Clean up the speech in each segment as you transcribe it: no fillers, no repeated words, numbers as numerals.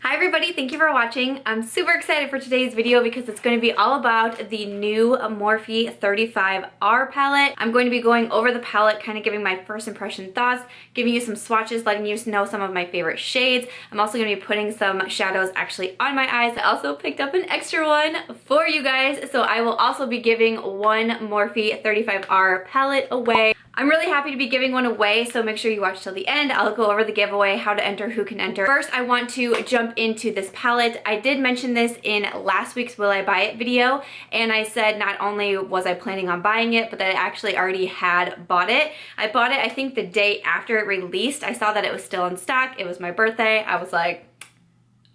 Hi everybody, thank you for watching. I'm super excited for today's video because it's going to be all about the new Morphe 35R palette. I'm going to be going over the palette, kind of giving my first impression thoughts, giving you some swatches, letting you know some of my favorite shades. I'm also going to be putting some shadows actually on my eyes. I also picked up an extra one for you guys, so I will also be giving one Morphe 35R palette away. I'm really happy to be giving one away, so make sure you watch till the end. I'll go over the giveaway, how to enter, who can enter. First, I want to jump into this palette. I did mention this in last week's Will I Buy It video, and I said not only was I planning on buying it, but that I actually already had bought it. I bought it, I think, the day after it released. I saw that it was still in stock. It was my birthday. I was like,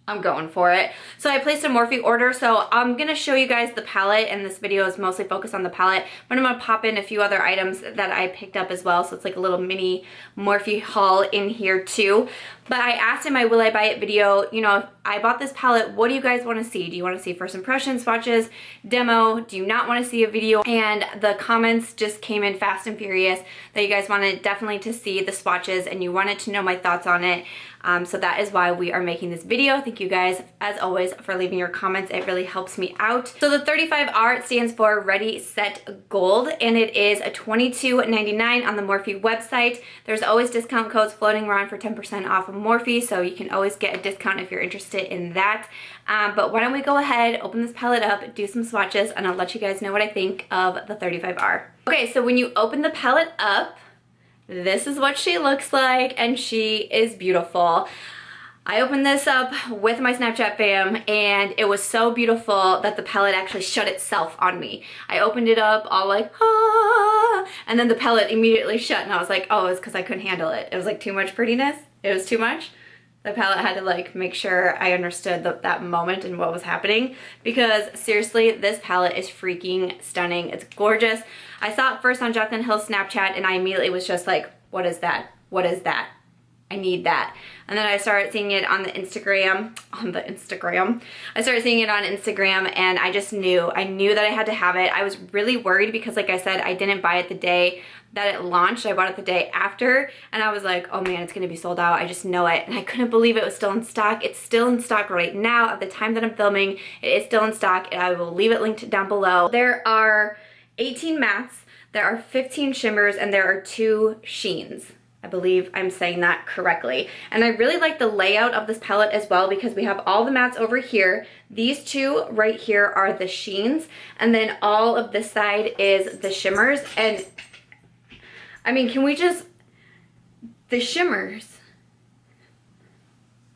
I'm going for it. So I placed a Morphe order. So I'm gonna show you guys the palette, and this video is mostly focused on the palette, but I'm gonna pop in a few other items that I picked up as well. So it's like a little mini Morphe haul in here too. But I asked in my Will I Buy It video, you know, if I bought this palette, what do you guys wanna see? Do you wanna see first impressions, swatches, demo? Do you not wanna see a video? And the comments just came in fast and furious that you guys wanted definitely to see the swatches and you wanted to know my thoughts on it. So that is why we are making this video. Thank you guys, as always, for leaving your comments. It really helps me out. So the 35R stands for Ready, Set, Gold, and it is a $22.99 on the Morphe website. There's always discount codes floating around for 10% off of Morphe, so you can always get a discount if you're interested in that. But why don't we go ahead, open this palette up, do some swatches, and I'll let you guys know what I think of the 35R. Okay, so when you open the palette up, this is what she looks like, and she is beautiful. I opened this up with my Snapchat fam, and it was so beautiful that the palette actually shut itself on me. I opened it up all like, ah, and then the palette immediately shut, and I was like, oh, it's because I couldn't handle it. It was like too much prettiness. It was too much. The palette had to like make sure I understood that moment and what was happening, because seriously, this palette is freaking stunning. It's gorgeous. I saw it first on Jaclyn Hill's Snapchat, and I immediately was just like, what is that? What is that? I need that. And then I started seeing it on the Instagram, I started seeing it on Instagram, and I just knew. I knew that I had to have it. I was really worried because, like I said, I didn't buy it the day that it launched. I bought it the day after, and I was like, oh man, it's gonna be sold out. I just know it. And I couldn't believe it was still in stock. It's still in stock right now. At the time that I'm filming, it is still in stock, and I will leave it linked down below. There are 18 mattes, there are 15 shimmers, and there are 2 sheens. I believe I'm saying that correctly. And I really like the layout of this palette as well, because we have all the mattes over here. These 2 right here are the sheens, and then all of this side is the shimmers. And I mean, can we just, the shimmers,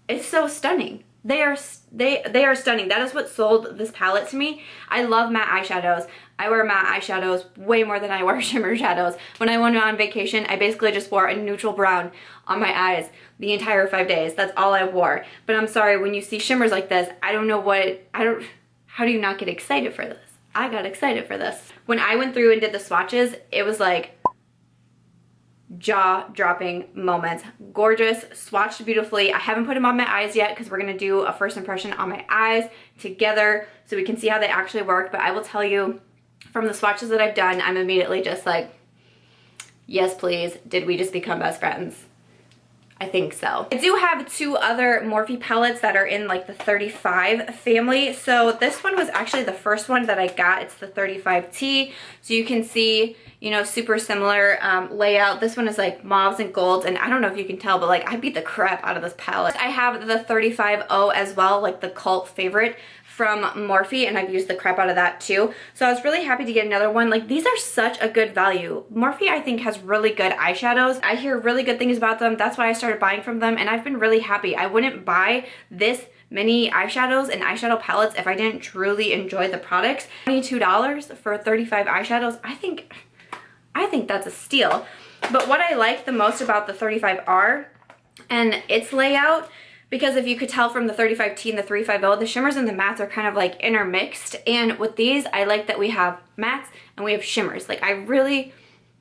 it's so stunning. They are stunning. That is what sold this palette to me. I love matte eyeshadows. I wear matte eyeshadows way more than I wear shimmer shadows. When I went on vacation, I basically just wore a neutral brown on my eyes the entire 5 days. That's all I wore. But I'm sorry, when you see shimmers like this, how do you not get excited for this? I got excited for this. When I went through and did the swatches, it was like jaw-dropping moments. Gorgeous, swatched beautifully. I haven't put them on my eyes yet because we're gonna do a first impression on my eyes together so we can see how they actually work. But I will tell you, from the swatches that I've done, I'm immediately just like, yes please, did we just become best friends? I think so. I do have 2 other Morphe palettes that are in like the 35 family. So this one was actually the first one that I got. It's the 35T. So you can see, you know, super similar layout. This one is like mauves and golds, and I don't know if you can tell, but like I beat the crap out of this palette. I have the 35O as well, like the cult favorite from Morphe, and I've used the crap out of that too. So I was really happy to get another one. Like, these are such a good value. Morphe, I think, has really good eyeshadows. I hear really good things about them. That's why I started buying from them, and I've been really happy. I wouldn't buy this many eyeshadows and eyeshadow palettes if I didn't truly enjoy the products. $22 for 35 eyeshadows, I think that's a steal. But what I like the most about the 35R and its layout, because if you could tell from the 35T and the 35O, the shimmers and the mattes are kind of like intermixed. And with these, I like that we have mattes and we have shimmers. Like, I really,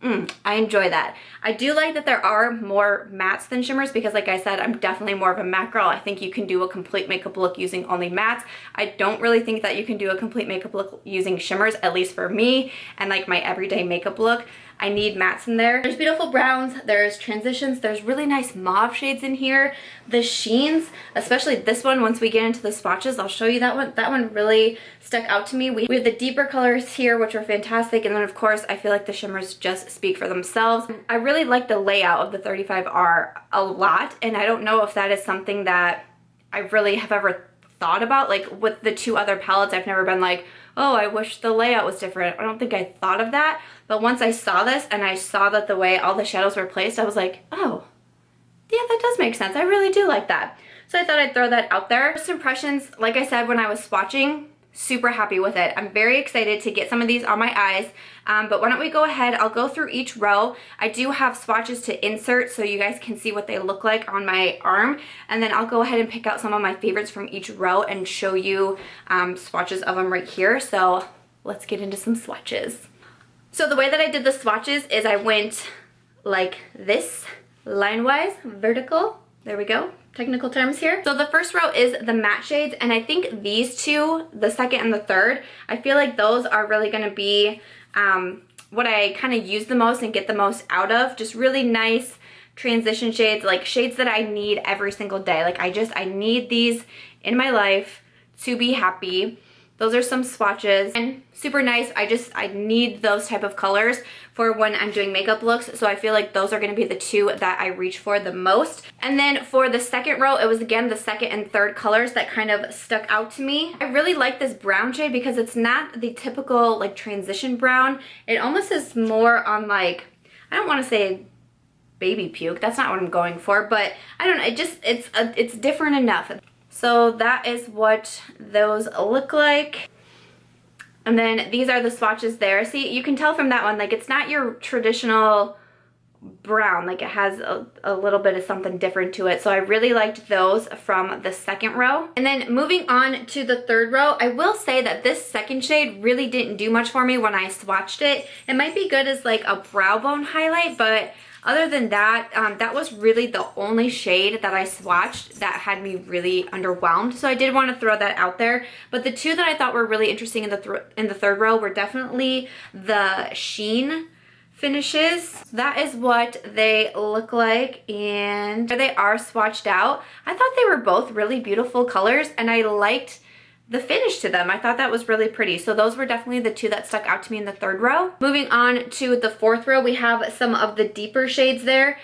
I enjoy that. I do like that there are more mattes than shimmers because, like I said, I'm definitely more of a matte girl. I think you can do a complete makeup look using only mattes. I don't really think that you can do a complete makeup look using shimmers, at least for me and like my everyday makeup look. I need mattes in there. There's beautiful browns, there's transitions, there's really nice mauve shades in here. The sheens, especially this one, once we get into the swatches, I'll show you that one. That one really stuck out to me. We have the deeper colors here, which are fantastic. And then of course, I feel like the shimmers just speak for themselves. I really like the layout of the 35R a lot. And I don't know if that is something that I really have ever thought about. Like with the two other palettes, I've never been like, oh, I wish the layout was different. I don't think I thought of that. But once I saw this and I saw that the way all the shadows were placed, I was like, oh, yeah, that does make sense. I really do like that. So I thought I'd throw that out there. First impressions, like I said when I was swatching, super happy with it. I'm very excited to get some of these on my eyes, but why don't we go ahead, I'll go through each row. I do have swatches to insert so you guys can see what they look like on my arm, and then I'll go ahead and pick out some of my favorites from each row and show you swatches of them right here. So let's get into some swatches. So the way that I did the swatches is I went like this, line-wise, vertical, there we go. Technical terms here. So the first row is the matte shades, and I think these two, the second and the third, I feel like those are really going to be what I kind of use the most and get the most out of. Just really nice transition shades, like shades that I need every single day. Like I need these in my life to be happy. Those are some swatches and super nice. I need those type of colors for when I'm doing makeup looks. So I feel like those are gonna be the two that I reach for the most. And then for the second row, it was again the second and third colors that kind of stuck out to me. I really like this brown shade because it's not the typical like transition brown. It almost is more on like, I don't wanna say baby puke, that's not what I'm going for, but I don't know, it's different enough. So that is what those look like. And then these are the swatches there. See, you can tell from that one, like it's not your traditional brown, like it has a little bit of something different to it. So I really liked those from the second row. And then moving on to the third row, I will say that this second shade really didn't do much for me when I swatched it. It might be good as like a brow bone highlight, but other than that, that was really the only shade that I swatched that had me really underwhelmed. So I did want to throw that out there. But the two that I thought were really interesting in the third row were definitely the sheen finishes. That is what they look like, and they are swatched out. I thought they were both really beautiful colors, and I liked the finish to them. I thought that was really pretty. So those were definitely the two that stuck out to me in the third row. Moving on to the fourth row, we have some of the deeper shades there.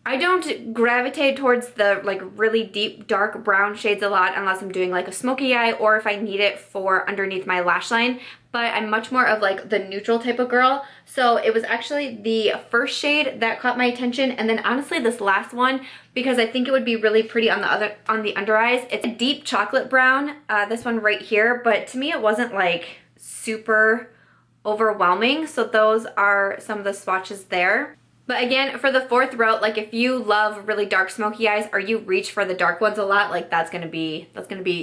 I don't gravitate towards the like really deep dark brown shades a lot unless I'm doing like a smoky eye or if I need it for underneath my lash line, but I'm much more of like the neutral type of girl. So it was actually the first shade that caught my attention, and then honestly this last one, because I think it would be really pretty on the under eyes. It's a deep chocolate brown, this one right here, but to me it wasn't like super overwhelming. So those are some of the swatches there. But again, for the fourth row, like if you love really dark smoky eyes or you reach for the dark ones a lot, like that's gonna be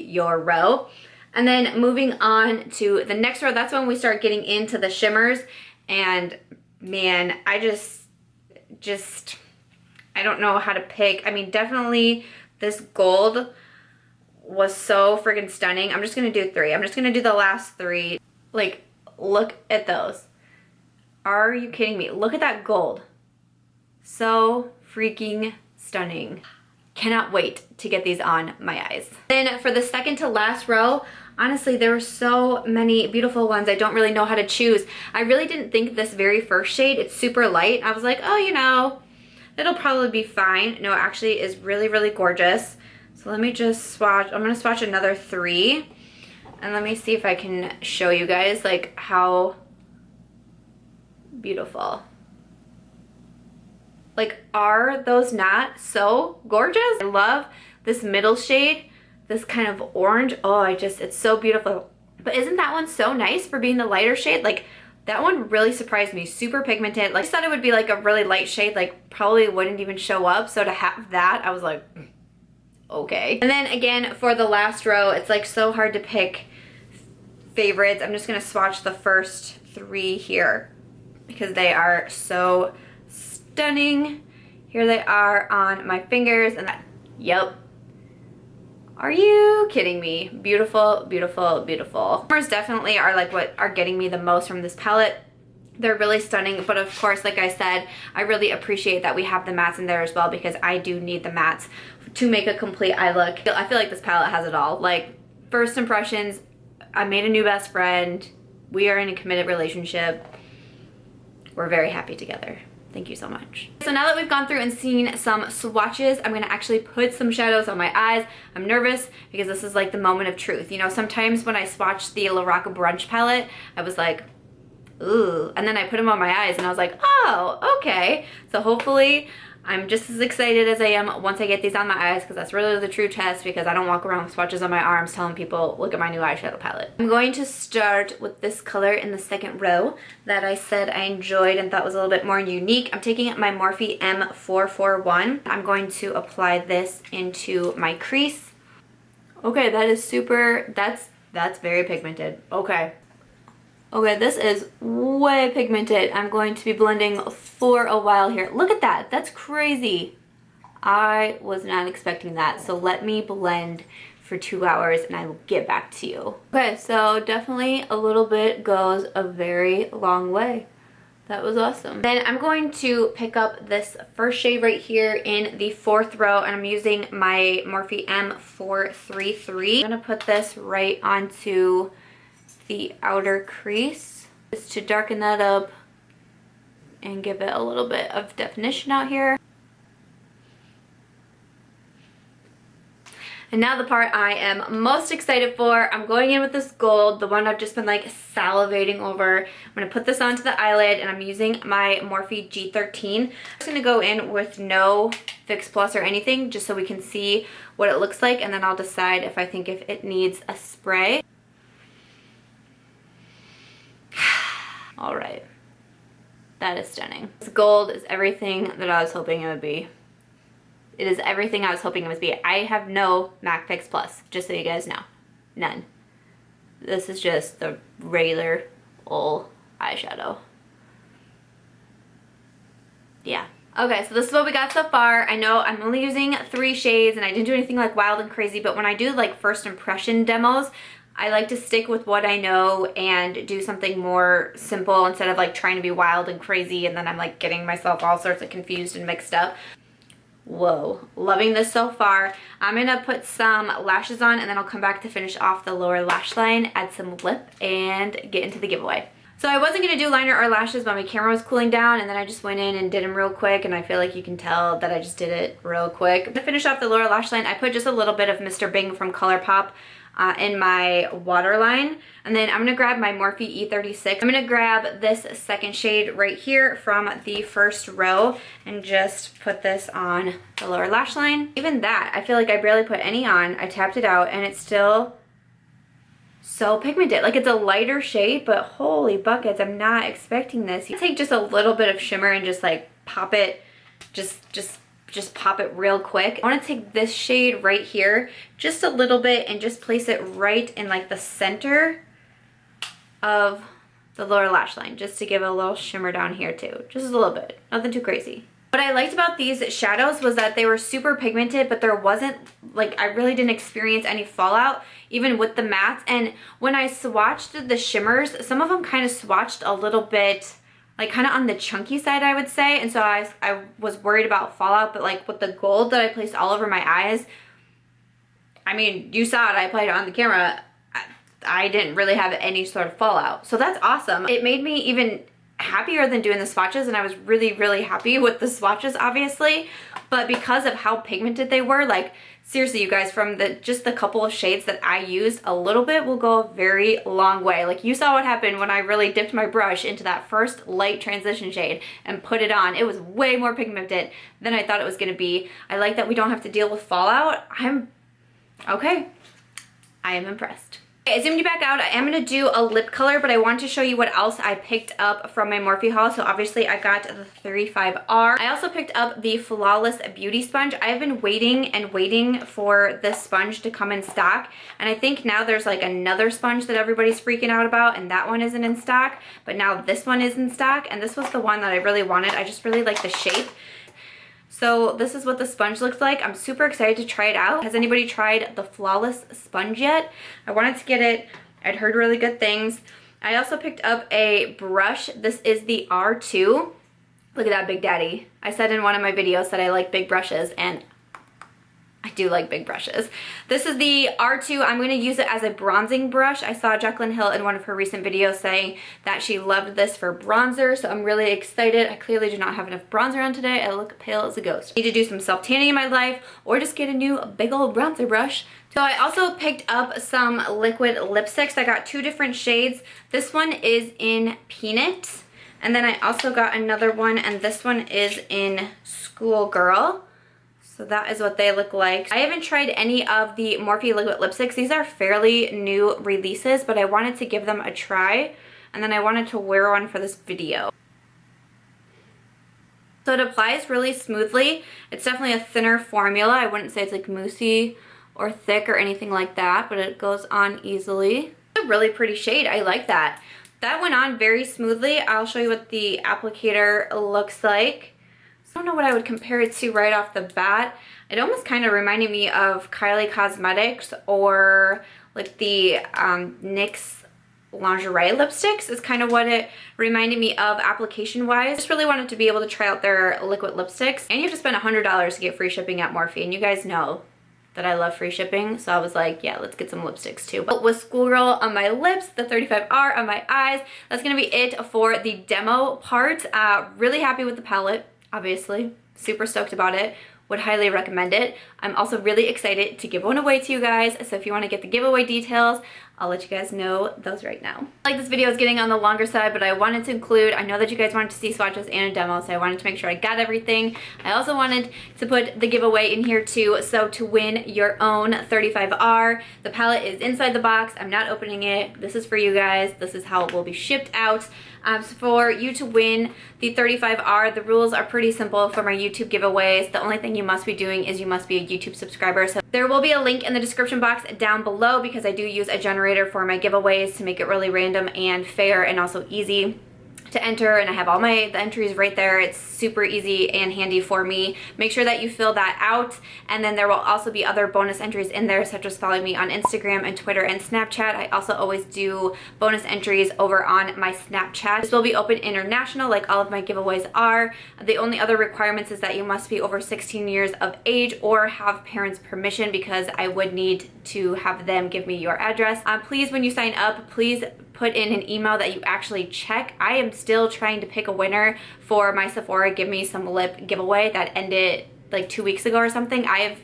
your row. And then moving on to the next row, that's when we start getting into the shimmers. And man, I just I don't know how to pick. I mean, definitely this gold was so friggin' stunning. I'm just gonna do three. I'm just gonna do the last three. Like, look at those. Are you kidding me? Look at that gold. So freaking stunning. Cannot wait to get these on my eyes. Then for the second to last row, honestly, there were so many beautiful ones. I don't really know how to choose. I really didn't think this very first shade, it's super light. I was like, oh, you know, it'll probably be fine. No, it actually is really, really gorgeous. So let me just swatch. I'm gonna swatch another three. And let me see if I can show you guys like how beautiful. Like, are those not so gorgeous? I love this middle shade, this kind of orange. Oh, it's so beautiful. But isn't that one so nice for being the lighter shade? Like, that one really surprised me. Super pigmented. Like, I thought it would be like a really light shade, like probably wouldn't even show up. So to have that, I was like, okay. And then again, for the last row, it's like so hard to pick favorites. I'm just gonna swatch the first three here because they are so stunning. Here they are on my fingers, and that, yep. Are you kidding me? Beautiful, beautiful, beautiful. Shimmers definitely are like what are getting me the most from this palette. They're really stunning, but of course, like I said, I really appreciate that we have the mattes in there as well because I do need the mattes to make a complete eye look. I feel like this palette has it all. Like, first impressions, I made a new best friend. We are in a committed relationship. We're very happy together. Thank you so much. So now that we've gone through and seen some swatches, I'm gonna actually put some shadows on my eyes. I'm nervous because this is like the moment of truth. You know, sometimes when I swatched the La Rocca Brunch palette, I was like, ooh, and then I put them on my eyes and I was like, oh, okay. So hopefully I'm just as excited as I am once I get these on my eyes, because that's really the true test, because I don't walk around with swatches on my arms telling people, look at my new eyeshadow palette. I'm going to start with this color in the second row that I said I enjoyed and thought was a little bit more unique. I'm taking my Morphe M441. I'm going to apply this into my crease. Okay, that is super, that's very pigmented. Okay. Okay, this is way pigmented. I'm going to be blending for a while here. Look at that. That's crazy. I was not expecting that. So let me blend for 2 hours and I will get back to you. Okay, so definitely a little bit goes a very long way. That was awesome. Then I'm going to pick up this first shade right here in the fourth row, and I'm using my Morphe M433. I'm gonna put this right onto the outer crease just to darken that up and give it a little bit of definition out here. And now the part I am most excited for. I'm going in with this gold, the one I've just been like salivating over. I'm gonna put this onto the eyelid, and I'm using my Morphe G13. I'm just gonna go in with no Fix Plus or anything, just so we can see what it looks like, and then I'll decide if I think if it needs a spray. All right, that is stunning. This gold is everything that I was hoping it would be. It is everything I was hoping it would be. I have no MAC Fix Plus, just so you guys know. None. This is just the regular old eyeshadow. Yeah. Okay, so this is what we got so far. I know I'm only using 3 shades and I didn't do anything like wild and crazy, but when I do like first impression demos, I like to stick with what I know and do something more simple instead of like trying to be wild and crazy, and then I'm like getting myself all sorts of confused and mixed up. Whoa, loving this so far. I'm gonna put some lashes on and then I'll come back to finish off the lower lash line, add some lip, and get into the giveaway. So I wasn't gonna do liner or lashes, but my camera was cooling down, and then I just went in and did them real quick, and I feel like you can tell that I just did it real quick. To finish off the lower lash line, I put just a little bit of Mr. Bing from ColourPop in my waterline, and then I'm gonna grab my Morphe E36. I'm gonna grab this second shade right here from the first row and just put this on the lower lash line. Even that, I feel like I barely put any on. I tapped it out and it's still so pigmented. Like, it's a lighter shade, but holy buckets, I'm not expecting this. You take just a little bit of shimmer and just like pop it, just pop it real quick. I want to take this shade right here, just a little bit, and just place it right in like the center of the lower lash line, just to give a little shimmer down here too. Just a little bit, nothing too crazy. What I liked about these shadows was that they were super pigmented, but there wasn't, like, I really didn't experience any fallout even with the mattes. And when I swatched the shimmers, some of them kind of swatched a little bit like kind of on the chunky side, I would say, and so I was worried about fallout. But like with the gold that I placed all over my eyes, I mean, you saw it, I applied it on the camera, I didn't really have any sort of fallout, so that's awesome. It made me even happier than doing the swatches, and I was really happy with the swatches, obviously, but because of how pigmented they were, like, seriously, you guys, from just the couple of shades that I used, a little bit will go a very long way. Like, you saw what happened when I really dipped my brush into that first light transition shade and put it on. It was way more pigmented than I thought it was gonna be. I like that we don't have to deal with fallout. Okay, I am impressed. Okay, zoomed you back out. I am going to do a lip color, but I want to show you what else I picked up from my Morphe haul. So obviously I got the 35R. I also picked up the Flawless Beauty Sponge. I've been waiting and waiting for this sponge to come in stock, and I think now there's like another sponge that everybody's freaking out about, and that one isn't in stock, but now this one is in stock, and this was the one that I really wanted. I just really like the shape. So this is what the sponge looks like. I'm super excited to try it out. Has anybody tried the Flawless sponge yet? I wanted to get it. I'd heard really good things. I also picked up a brush. This is the R2. Look at that Big Daddy. I said in one of my videos that I like big brushes, and I do like big brushes. This is the R2. I'm going to use it as a bronzing brush. I saw Jaclyn Hill in one of her recent videos saying that she loved this for bronzer, so I'm really excited. I clearly do not have enough bronzer on today. I look pale as a ghost. I need to do some self-tanning in my life or just get a new big old bronzer brush. So I also picked up some liquid lipsticks. I got 2 different shades. This one is in Peanut, and then I also got another one, and this one is in Schoolgirl. So that is what they look like. I haven't tried any of the Morphe liquid lipsticks. These are fairly new releases, but I wanted to give them a try, and then I wanted to wear one for this video. So it applies really smoothly. It's definitely a thinner formula. I wouldn't say it's like moussey or thick or anything like that, but it goes on easily. It's a really pretty shade. I like that. That went on very smoothly. I'll show you what the applicator looks like. I don't know what I would compare it to right off the bat. It almost kind of reminded me of Kylie Cosmetics or like the NYX lingerie lipsticks is kind of what it reminded me of application wise. Just really wanted to be able to try out their liquid lipsticks, and you have to spend $100 to get free shipping at Morphe, and you guys know that I love free shipping, so I was like, yeah, let's get some lipsticks too. But with Schoolgirl on my lips, the 35R on my eyes, that's gonna be it for the demo part. Really happy with the palette. Obviously, super stoked about it. Would highly recommend it. I'm also really excited to give one away to you guys, so if you want to get the giveaway details, I'll let you guys know those right now. Like, this video is getting on the longer side, but I wanted to include, I know that you guys wanted to see swatches and a demo, so I wanted to make sure I got everything. I also wanted to put the giveaway in here too, so to win your own 35R, the palette is inside the box. I'm not opening it. This is for you guys. This is how it will be shipped out. So for you to win the 35R, the rules are pretty simple for my YouTube giveaways. The only thing you must be doing is you must be a YouTube subscriber. So there will be a link in the description box down below, because I do use a generator for my giveaways to make it really random and fair and also easy to enter, and I have all the entries right there. It's super easy and handy for me. Make sure that you fill that out, and then there will also be other bonus entries in there, such as following me on Instagram and Twitter and Snapchat. I also always do bonus entries over on my Snapchat. This will be open international like all of my giveaways are. The only other requirements is that you must be over 16 years of age or have parents' permission, because I would need to have them give me your address. Please, when you sign up, please put in an email that you actually check. I am still trying to pick a winner for my Sephora Give Me Some Lip giveaway that ended like 2 weeks ago or something. I have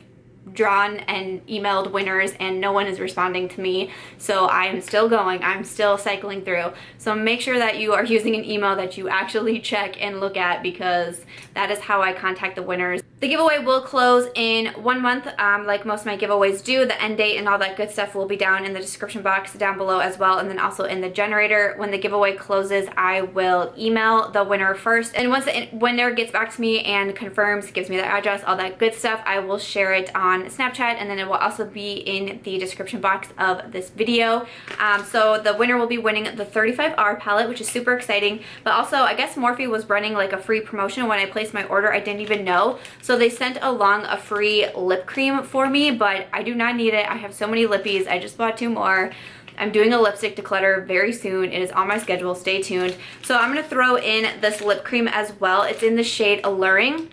drawn and emailed winners and no one is responding to me, so I am still going. I'm still cycling through. So make sure that you are using an email that you actually check and look at, because that is how I contact the winners. The giveaway will close in 1 month, like most of my giveaways do. The end date and all that good stuff will be down in the description box down below as well, and then also in the generator. When the giveaway closes, I will email the winner first, and once the winner gets back to me and confirms, gives me their address, all that good stuff, I will share it on Snapchat, and then it will also be in the description box of this video. So the winner will be winning the 35R palette, which is super exciting. But also, I guess Morphe was running like a free promotion when I placed my order. I didn't even know. So they sent along a free lip cream for me, but I do not need it. I have so many lippies. I just bought 2 more. I'm doing a lipstick declutter very soon. It is on my schedule. Stay tuned. So I'm going to throw in this lip cream as well. It's in the shade Alluring.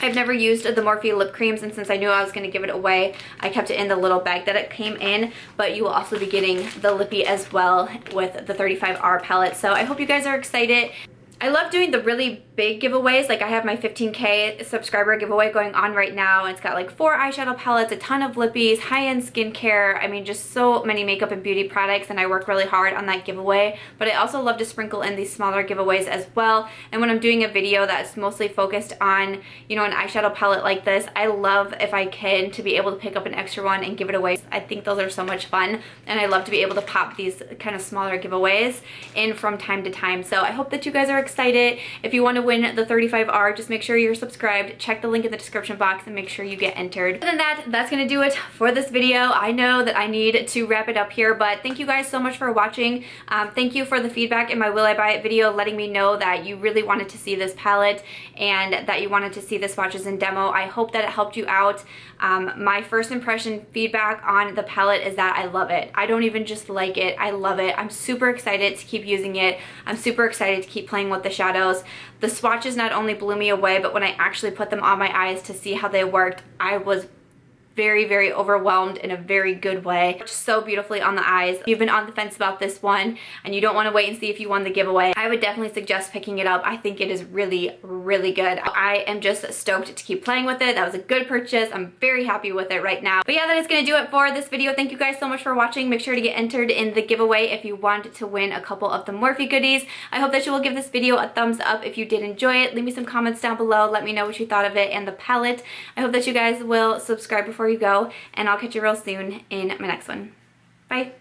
I've never used the Morphe lip creams, and since I knew I was going to give it away, I kept it in the little bag that it came in, but you will also be getting the lippy as well with the 35R palette. So I hope you guys are excited. I love doing the really big giveaways. Like, I have my 15K subscriber giveaway going on right now. It's got like 4 eyeshadow palettes, a ton of lippies, high-end skincare. I mean, just so many makeup and beauty products, and I work really hard on that giveaway. But I also love to sprinkle in these smaller giveaways as well. And when I'm doing a video that's mostly focused on, you know, an eyeshadow palette like this, I love, if I can, to be able to pick up an extra one and give it away. I think those are so much fun, and I love to be able to pop these kind of smaller giveaways in from time to time. So I hope that you guys are excited. If you want to win the 35R, just make sure you're subscribed, check the link in the description box, and make sure you get entered. Other than that, that's gonna do it for this video. I know that I need to wrap it up here, but thank you guys so much for watching. Thank you for the feedback in my Will I Buy It video, letting me know that you really wanted to see this palette and that you wanted to see the swatches in demo. I hope that it helped you out. My first impression feedback on the palette is that I love it. I don't even just like it, I love it. I'm super excited to keep using it. I'm super excited to keep playing with the shadows. The swatches not only blew me away, but when I actually put them on my eyes to see how they worked, I was very, very overwhelmed in a very good way. Just so beautifully on the eyes. If you've been on the fence about this one and you don't want to wait and see if you won the giveaway, I would definitely suggest picking it up. I think it is really, really good. I am just stoked to keep playing with it. That was a good purchase. I'm very happy with it right now. But yeah, that is going to do it for this video. Thank you guys so much for watching. Make sure to get entered in the giveaway if you want to win a couple of the Morphe goodies. I hope that you will give this video a thumbs up if you did enjoy it. Leave me some comments down below. Let me know what you thought of it and the palette. I hope that you guys will subscribe before you go, and I'll catch you real soon in my next one. Bye.